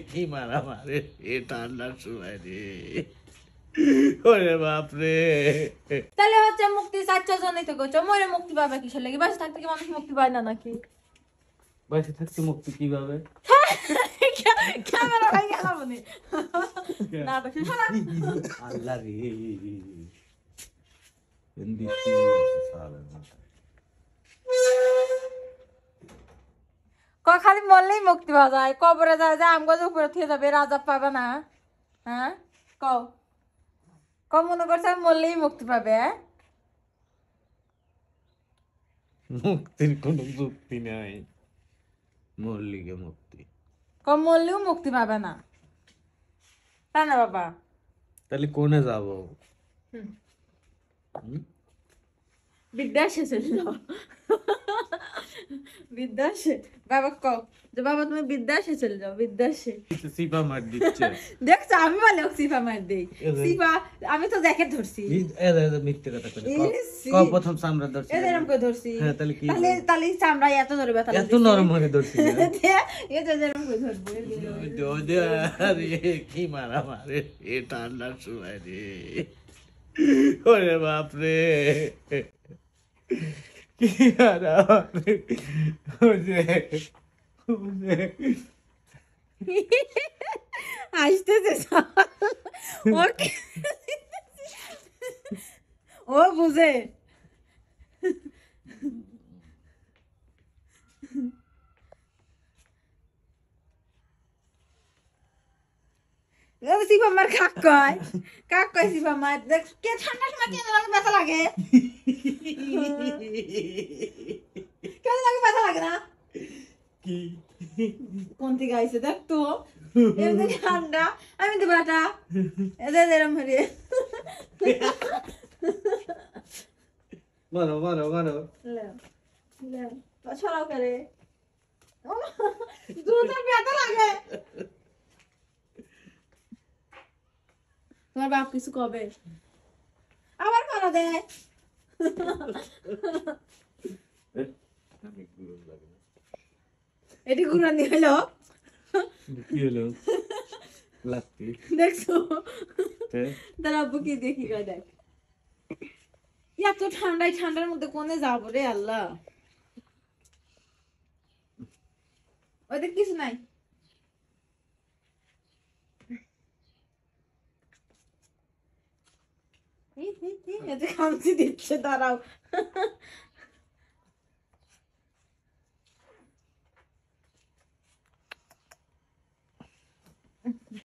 কি মারা মারে এ ঠান্ডার সময় রে ওরে বাপরে তাহলে হচ্ছে মুক্তি 4 জনই তো কইছো মরে মুক্তি পাবে কিসের লাগি বাসে থাকতে কি মানুষ মুক্তি পায় না নাকি বাসে থাকতে মুক্তি কিভাবে ক্যামেরা ভাই গেল মনে না দেখি আল্লাহ রে হিন্দি সালা খালি মরলেই মুক্তি পাওয়া যায় কবরে যায় যে আমগজ উপরে থেকে যাবে রাজা পাবে না হ্যাঁ কও কম মনে করছে মরলেই মুক্তি পাবে মুক্তির কোনো যুক্তি নাই মল্লিকে মুক্তি কম মরলেও মুক্তি পাবে না তাই না বাবা তাহলে কোনে যাব বিদ্যাসে চলে যাও বিদ্যাসে বাবা কও যে বাবা তুমি বিদ্যাসে চলে যাও বিদ্যাসে সিপা মার দিচ্ছে দেখছো আমি বলে সিফা মার দেই সিফা আমি তো দেখে ধরছি মিথ্যে কথা কই কও প্রথম চামড়া ধরছি এরকম করে ধরছি হ্যাঁ তাহলে কি তাহলে চামড়া এত ধরে ব্যথা এত নরম হয়ে ধরছি এ তো এরকম করে ধরবো আরে কি মারা মারে এ ঠান্ডার সময় রে ওরে বাপরে কি মারা মারে আসতেছে ও বুঝে সিফা মার কাক কয় সিফা মার দেখ কে ঠান্ডার সময় কেন লাগে ব্যথা লাগে কেন লাগে ব্যথা লাগে না কি কোন থেকে আইছে দেখ তো এমনি ঠান্ডা আমি তো বাটা এদের এরম হরে মারো মারো মারো লে লে ছড়াও করে দুধ ব্যথা লাগে তোমার বাপ কিছু কবে আবার মারা দেয় এটি ঘুরানি হলো কি হলো লাগতি দেখছো তার আব্বু কি দেখি গা দেখ এত ঠান্ডার মধ্যে কোনে যাবো রে আল্লাহ ওদের কিছু নাই খামচি দিচ্ছে দাঁড়াও